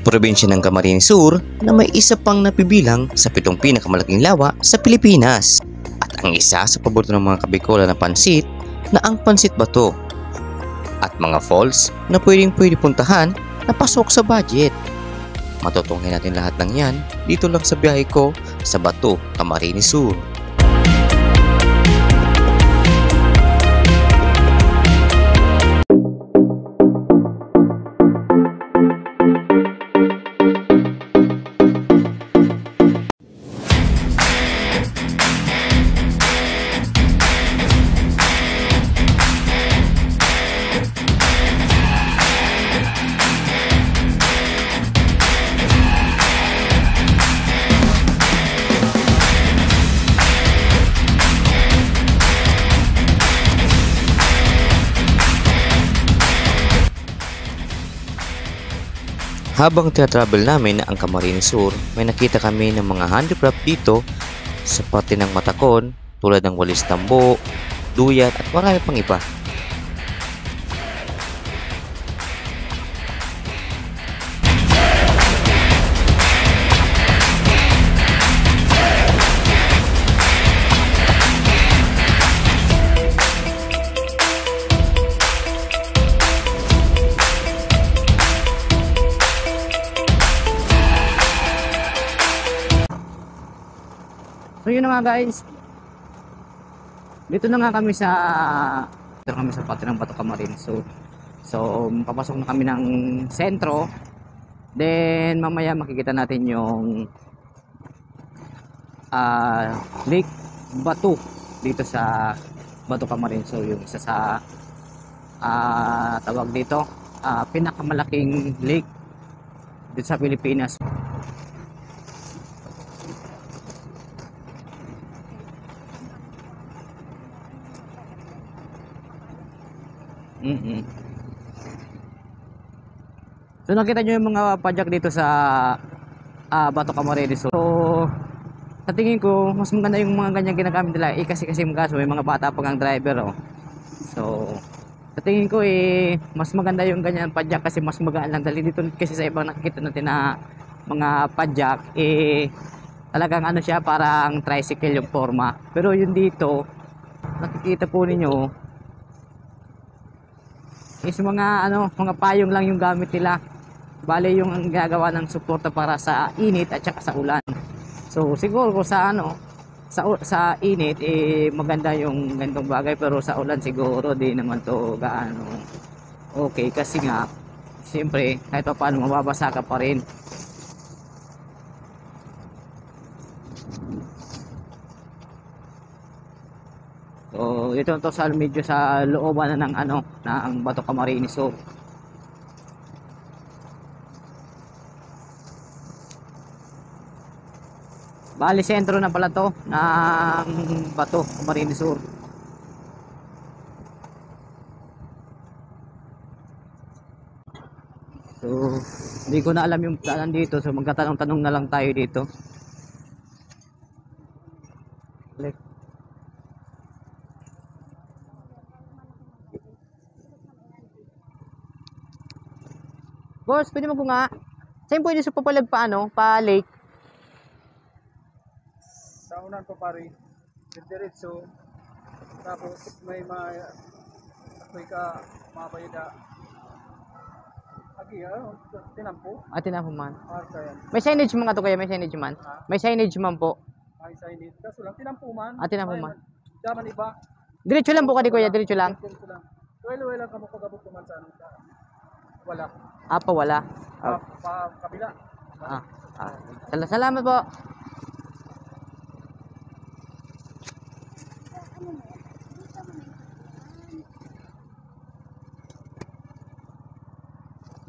probinsya ng Camarines Sur na may isa pang napibilang sa 7 pinakamalaking lawa sa Pilipinas. At ang isa sa paborito ng mga kabikola na pansit na ang Pansit Bato. At mga falls na pwede puntahan na pasok sa budget. Matutunghayan natin lahat ng yan dito lang sa biyahe ko sa Bato, Camarines Sur. Habang travel namin ang Camarines Sur, may nakita kami ng mga handicraft dito sa parte ng Matakon tulad ng walis tambo, duyat at marami pang iba. So yun na nga guys, dito na nga kami sa parte ng Bato Camarines. So papasok na kami ng sentro, then mamaya makikita natin yung Lake Bato dito sa Bato Camarines. So yung isa sa tawag dito pinakamalaking lake dito sa Pilipinas. So nakita nyo yung mga padyak dito sa Bato Camarines. So sa tingin ko mas maganda yung mga ganyan ginagamit nila kasi kaso may mga bata pang ang driver So sa tingin ko mas maganda yung ganyan padyak kasi mas magaan lang dali dito kasi sa ibang nakikita natin na mga padyak talagang ano siya parang tricycle yung forma, pero yung dito nakikita po ninyo is mga mga payong lang yung gamit nila. Bale yung ginagawa ng suporta para sa init at saka sa ulan. So siguro kung sa sa init maganda yung ganitong bagay, pero sa ulan siguro di naman to gaano okay kasi nga siyempre kahit pa paano mababasa ka pa rin. So ito to sa medyo sa looban na ng ng Bato Camarines. So bali sentro na pala to ng Bato Camarines Sur. So hindi ko na alam yung daanan dito, so magtatanong-tanong na lang tayo dito. Boss, pwede mo po nga. Saan pwede sa papalag pa pa lake? Sa unan po pare, diretso. Tapos may ako'y ka mabayada. Agi tinampo. Tinampo man. Marka yan. May signage man to kaya, may signage man. May signage man po. May signage. Kaso lang tinampo man. Tinampo man. Daman iba. Diretso lang po ka di kuya, diretso lang. Well, kamo pagabot man sa wala. Wala. Kabila. Salamat po.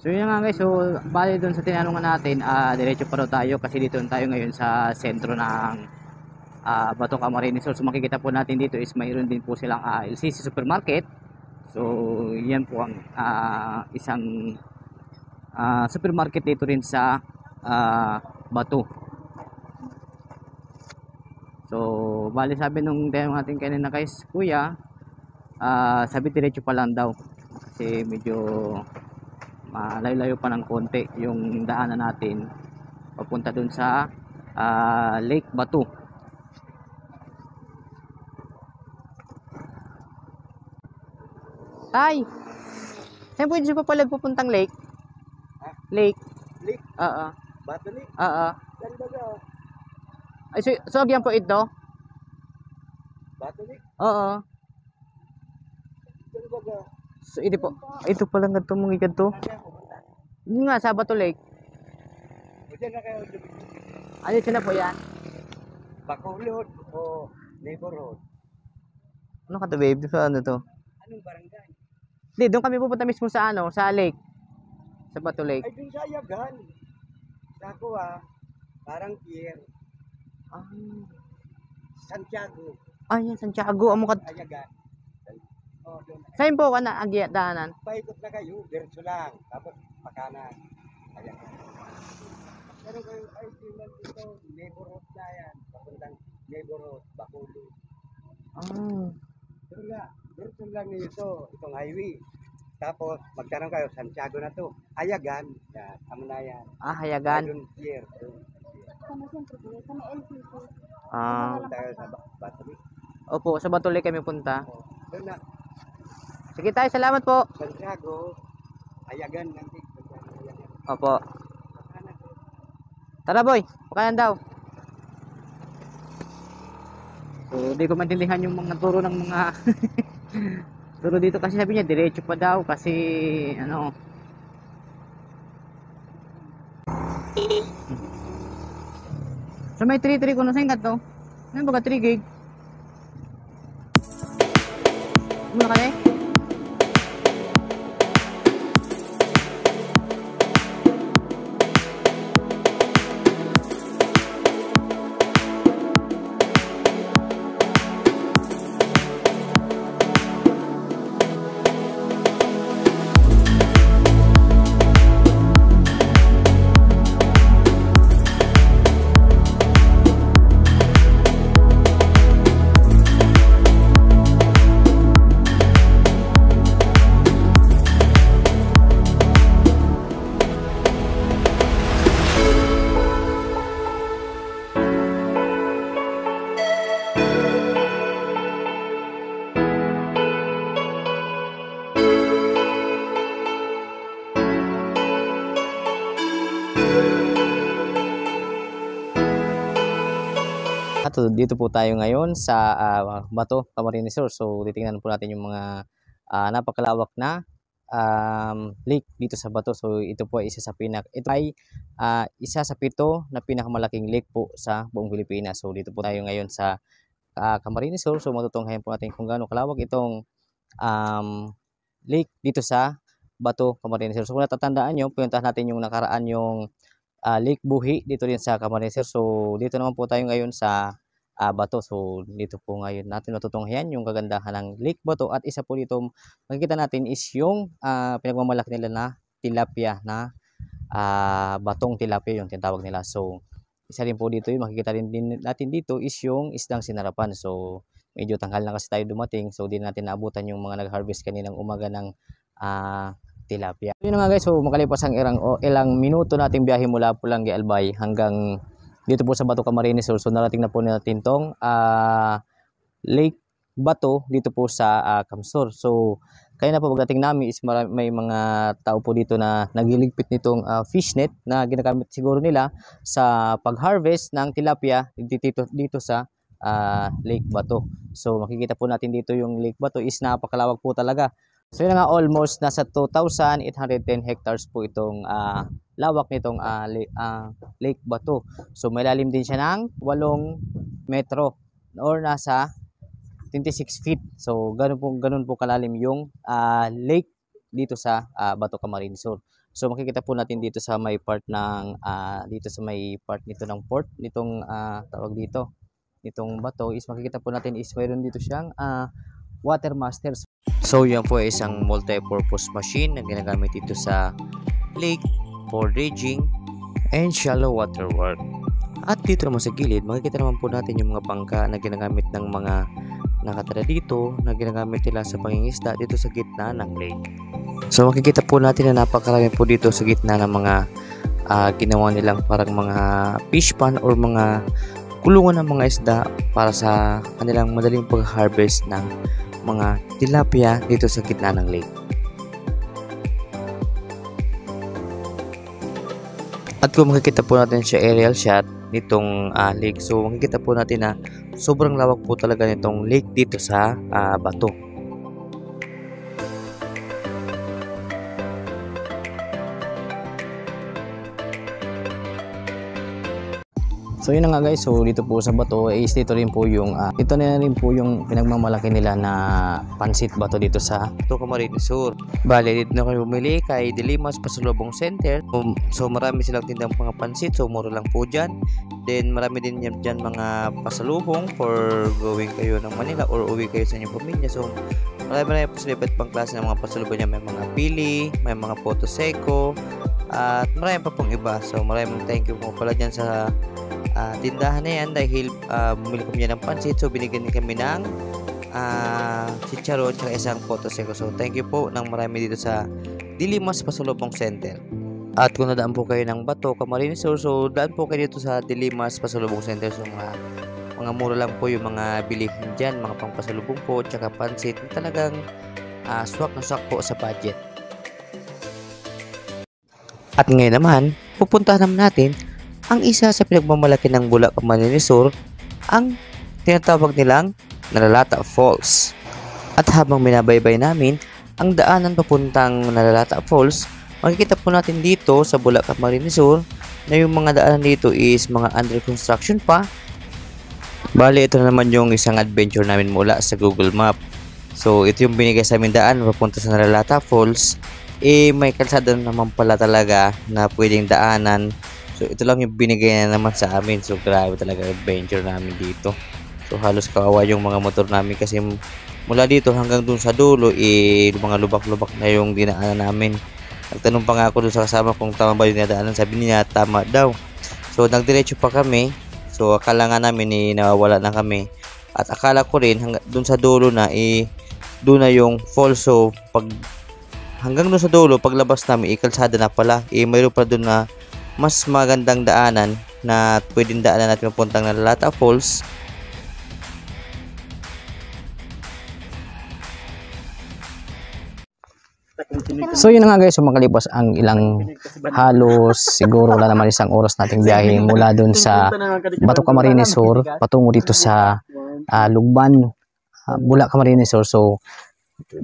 So yun nga guys, so bali doon sa tinanungan natin, diretso pa daw tayo kasi dito tayo ngayon sa sentro ng Bato Camarines. So makikita po natin dito is mayroon din po silang LCC Supermarket. So yan po ang isang supermarket dito rin sa Bato. So bali sabi nung tanong natin kanina guys, kuya, sabi diretso pa lang daw kasi medyo malayo pa ng konti yung daanan natin papunta dun sa Lake Batu. Tay, saan pwede siya papalag pupuntang lake? Lake? Lake? Oo. Bato Lake? Oo. Ganda ka. Ay, so agyan po ito? Bato Lake? Oo. Ganda ka. So, ito po. Ito pala nga ito mong ikan to. Yun nga, sa Batu Lake. O dyan na kayo. Ano sila po yan? Bacolod o neighborhood? Ano ka to, babe? Sa ano to? Anong barangay? Hindi, doon kami pupunta mismo sa ano, sa lake. Sa Batu Lake. Ay, dun sa Ayagan. Sa ako parang pier. Ah, Santiago. ay, Santiago. Amo ka. Ayagan. O, doon. Saan po ka na daanan? Paikot na kayo, diretso lang. Tapos pakanan. Ayagan. Meron kayo, ay, tingnan dito, neighborhood na yan. Papuntang neighborhood, Bacolod. Ah. Pero nga, diretso lang nito, itong highway. Tapos, magtanong kayo, Santiago na to. Ayagan, yan, tama na yan. Ah, Hayagan. Doon, pier. Ah, Doon tayo sa Battery. opo, sa Batu Lake kami punta. Doon na, Sige tayo, salamat po. Santiago, Ayagan, nanti. Ayagan. Opo. Pakanan to. Tara boy, pakanan daw. So, di ko maintindihan yung mga turo ng mga turo dito kasi sabi niya diretso pa daw kasi ano. So may 3 ko na sa ingat to. Ano ba ka 3 gig? Muna ka eh. At dito po tayo ngayon sa Bato, Camarines Sur. So titingnan po natin yung mga napakalawak na lake dito sa Bato. So ito po ay ito ay isa sa 7 na pinakamalaking lake po sa buong Pilipinas. So dito po tayo ngayon sa Camarines Sur. So matutunghayan po natin kung gaano kalawak itong lake dito sa Bato, Camarines Sur. So kung natatandaan nyo, puntahan natin yung nakaraan yung Lake Buhi dito din sa Camarines Sur. So dito naman po tayo ngayon sa Bato. So dito po ngayon natin matutunghayan yung kagandahan ng Lake Bato, at isa po dito makikita natin is yung pinagmamalaki nila na tilapia na batong tilapia yung tinatawag nila. So isa rin po dito yung makikita rin din natin dito is yung isdang sinarapan. So medyo tanggal na kasi tayo dumating, so di natin naabutan yung mga nag-harvest kaninang umaga ng tilapia. Yun nga guys, so makalipas ang ilang minuto nating biyahe mula Pulangi Albay hanggang dito po sa Bato, Camarines Sur. So narating na po natin tong Lake Bato dito po sa Camsur. So kaya na po pagdating namin is may mga tao po dito na nagliligpit nitong fishnet na ginagamit siguro nila sa pag-harvest ng tilapia dito sa Lake Bato. So makikita po natin dito yung Lake Bato is napakalawak po talaga. So yun nga, almost nasa 2,810 hectares po itong lawak nitong Lake Bato. So may lalim din siya ng 8 metro or nasa 26 feet. So ganun po kalalim yung lake dito sa Bato, Camarines Sur. So makikita po natin dito sa may part ng nito ng port nitong tawag dito nitong bato is makikita po natin is mayroon dito siyang water masters. So yan po ay isang multi-purpose machine na ginagamit dito sa lake for dredging and shallow water work. At dito naman sa gilid, makikita naman po natin yung mga bangka na ginagamit ng mga nakatira dito na ginagamit nila sa pangingisda dito sa gitna ng lake. So makikita po natin na napakarami po dito sa gitna ng mga ginawa nilang parang mga fish pond or mga kulungan ng mga isda para sa kanilang madaling pag-harvest ng mga tilapia dito sa gitna ng lake. At kung makikita po natin sa aerial shot nitong lake, so makikita po natin na sobrang lawak po talaga nitong lake dito sa Bato. So yun na nga guys, so dito po sa Bato is dito rin po yung ito na rin po yung pinagmamalaki nila na pansit bato dito sa Bato Camarines Sur. Bale, dito na kayo bumili kay Dilimas Pasalubong Center. So marami silang tindang mga pansit, so mura lang po dyan. Then marami din dyan mga pasalubong for going kayo ng Manila or uwi kayo sa inyong pamilya. So marami po sila iba't pang klase ng mga pasalubong niya. May mga pili, may mga photo seco, at marami pa pong iba. So maraming thank you po pala dyan sa tindahan na yan dahil bumili kami ng pansit, so binigyan din kami ng chicharon at isang photo seco. So thank you po ng marami dito sa Dilimas Pasalubong Center. At kung nadaan po kayo ng Bato Camarines Sur, so daan po kayo dito sa Dilimas Pasalubong Center. So mga mura lang po yung mga bilihin dyan, mga pangpasalubong po tsaka pansit na talagang swak na swak po sa budget. At ngayon naman, pupuntahan naman natin ang isa sa pinagmamalaki ng Bulacan Camarines Sur, ang tinatawag nilang Nalalata Falls. At habang minabaybay namin ang daanan papuntang Nalalata Falls, makikita po natin dito sa Bulacan Camarines Sur na yung mga daanan dito is mga under construction pa. Bali, ito na naman yung isang adventure namin mula sa Google Map. So ito yung binigay sa amin daan papunta sa Nalalata Falls. May kalsada naman pala talaga na pwedeng daanan. So ito lang yung binigay na naman sa amin. So grabe talaga adventure namin dito. So halos kawawa yung mga motor namin kasi mula dito hanggang dun sa dulo mga lubak-lubak na yung dinaanan namin. Nagtanong pa nga ako dun sa kasama kung tama ba yung dinadaanan. Sabi niya tama daw. So nagdiretso pa kami. So akala nga namin nawawala na kami. At akala ko rin dun sa dulo na doon na yung fall. So hanggang dun sa dulo paglabas namin kalsada na pala. Mayroon pa dun na mas magandang daanan na pwedeng daanan natin papuntang Nalalata Falls. So yun na nga guys, so makalipas ang ilang halos siguro wala naman isang oras nating biyahe mula dun sa Bato Camarines Sur patungo dito sa Lugban, Bulacan Camarines Sur. So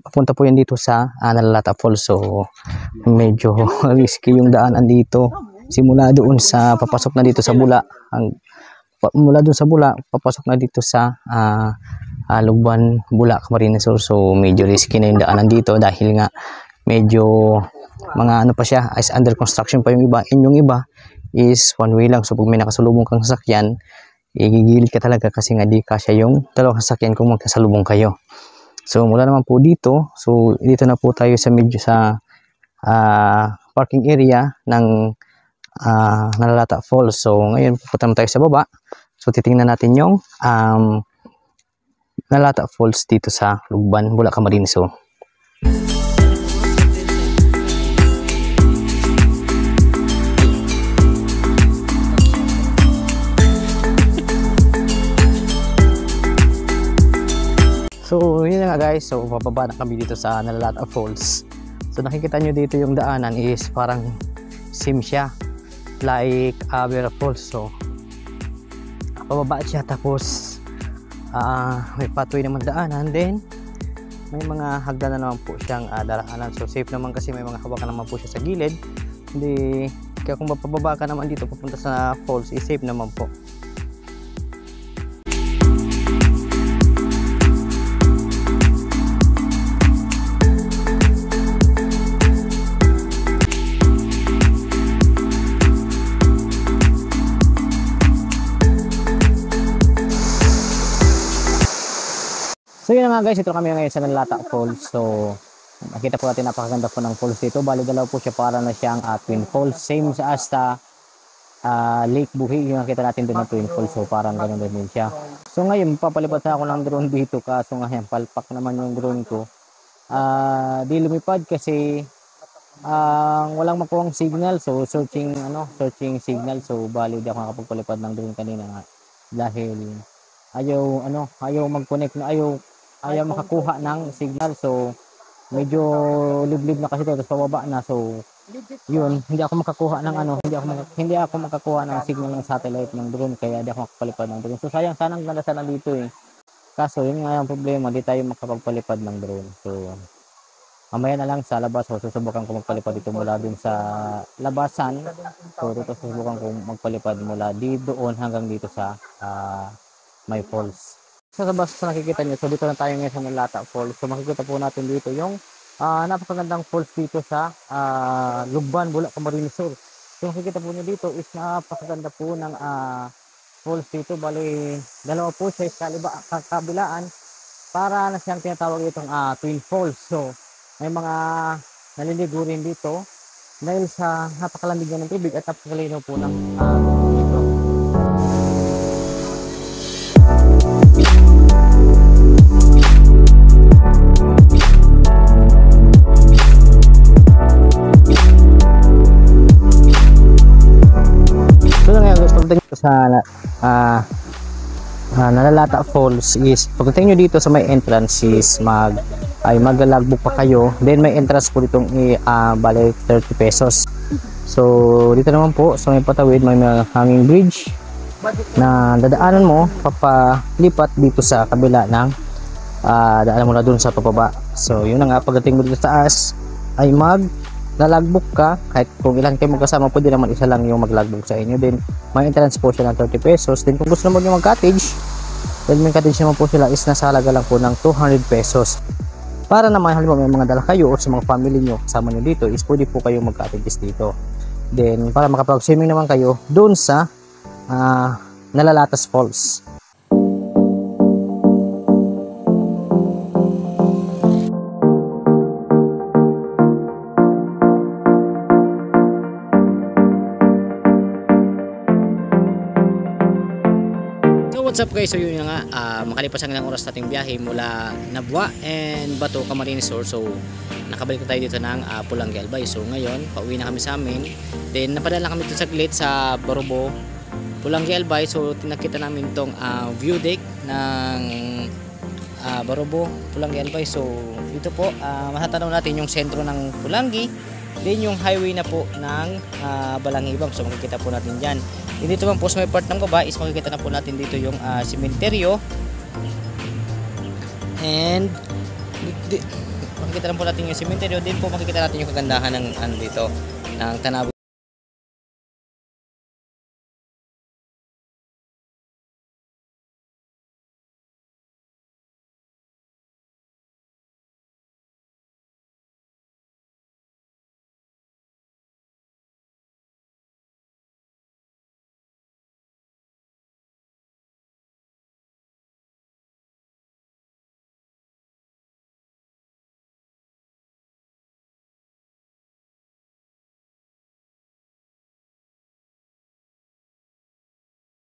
papunta po yan dito sa Nalalata Falls. So medyo risky yung daanan dito. Simula doon sa papasok na dito sa Bula, mula doon sa Bula papasok na dito sa Lugban, Bula Camarines Sur. So medyo risky na yung daanan dito dahil nga medyo mga ano pa siya, is under construction pa yung iba, and yung iba is one way lang. So pag may nakasalubong kang sasakyan, igigilid ka talaga kasi nga di kasya yung dalawang sasakyan kung magkasalubong kayo. So mula naman po dito, so dito na po tayo sa medyo sa parking area ng Nalalata Falls. So ngayon pupunta tayo sa baba. So titingnan natin yung Nalalata Falls dito sa Lugban, Bulacan Camarines Sur. So yun na nga guys, so bababa na kami dito sa Nalalata Falls. So nakikita nyo dito yung daanan is parang same siya like Vera Falls. So pababa siya, tapos may pathway naman daanan, then may mga hagdan na naman po siyang daraanan. So safe naman kasi may mga hawakan naman po siya sa gilid. Hindi, kaya kung mapababa ka naman dito papunta sa falls is safe naman po. So yun na nga guys, ito kami ngayon sa Nalalata Falls. So nakita po natin napakaganda po ng falls dito. Bali dalaw po siya, para na siyang Twin Falls. Same sa Asta Lake Buhi, yung nakita natin doon na Twin Falls. So parang ganun din siya. So ngayon papalipad na ako ng drone dito, kaso nga yan, palpak naman yung drone ko. di lumipad kasi walang makuhang signal. So searching signal. So bali di ako nakapagpalipad ng drone kanina nga dahil ayaw mag-connect na ayaw makakuha ng signal. So medyo liblib na kasi ito, tapos pababa na. So yun, hindi ako makakuha ng hindi ako makakuha ng signal ng satellite ng drone, kaya di ako makapalipad ng drone. So sayang, sana ang ganda sana dito eh. Kaso yun nga yung problema, di tayo makapagpalipad ng drone. So mamaya na lang sa labas, so susubukan ko magpalipad dito mula din sa labasan. So dito susubukan ko magpalipad mula doon hanggang dito sa may falls. Sa labas sa nakikita nyo, so dito na tayo ngayon sa Nalata Falls. So makikita po natin dito yung napakagandang falls dito sa Lugban, Bula, Camarines Sur. So makikita po nyo dito is napakaganda po ng falls dito. Bali, dalawa po siya sa kabilaan para na siyang tinatawag itong Twin Falls. So may mga naliligo rin dito dahil sa napakalamig ng tubig at napakalinaw po ng dito. Sa Nalalata Falls is pagdating nyo dito sa may entrance is mag-logbook pa kayo, then may entrance po ditong bale 30 pesos. So dito naman po sa may patawid may hanging bridge na dadaanan mo papalipat dito sa kabila ng daanan mo na dun sa pababa. So yun na nga, pagdating mo dito sa taas ay logbook ka, kahit kung ilan kayo magkasama, pwede naman isa lang yung mag-logbook sa inyo. Then may entrance po siya ng 30 pesos. Then kung gusto naman yung mag-cottage, then may cottage naman po sila is nasa halaga lang po ng 200 pesos. Para naman halimbawa may mga dala kayo o sa mga family nyo kasama nyo dito, is pwede po kayo mag-cottages dito. Then para makapag-swimming naman kayo doon sa Nalalatas Falls. What's up guys, so yun nga, makalipas ang ilang oras nating biyahe mula Nabwa and Bato, Camarines Sur. So nakabalik na tayo dito ng Pulangi, Albay. So ngayon, pauwi na kami sa amin. Then napadala kami dito saglit sa Barobo, Pulangi, Albay. So tinakita namin tong view deck ng Barobo, Pulangi, Albay. So dito po, matatanaw natin yung sentro ng Pulangi, then yung highway na po ng Balangibang. So makikita po natin dyan. Dito man po sa may part ng baba is makikita na po natin dito yung sementeryo. And makikita na po natin yung sementeryo. Din po makikita natin yung kagandahan ng dito ng Tanabog.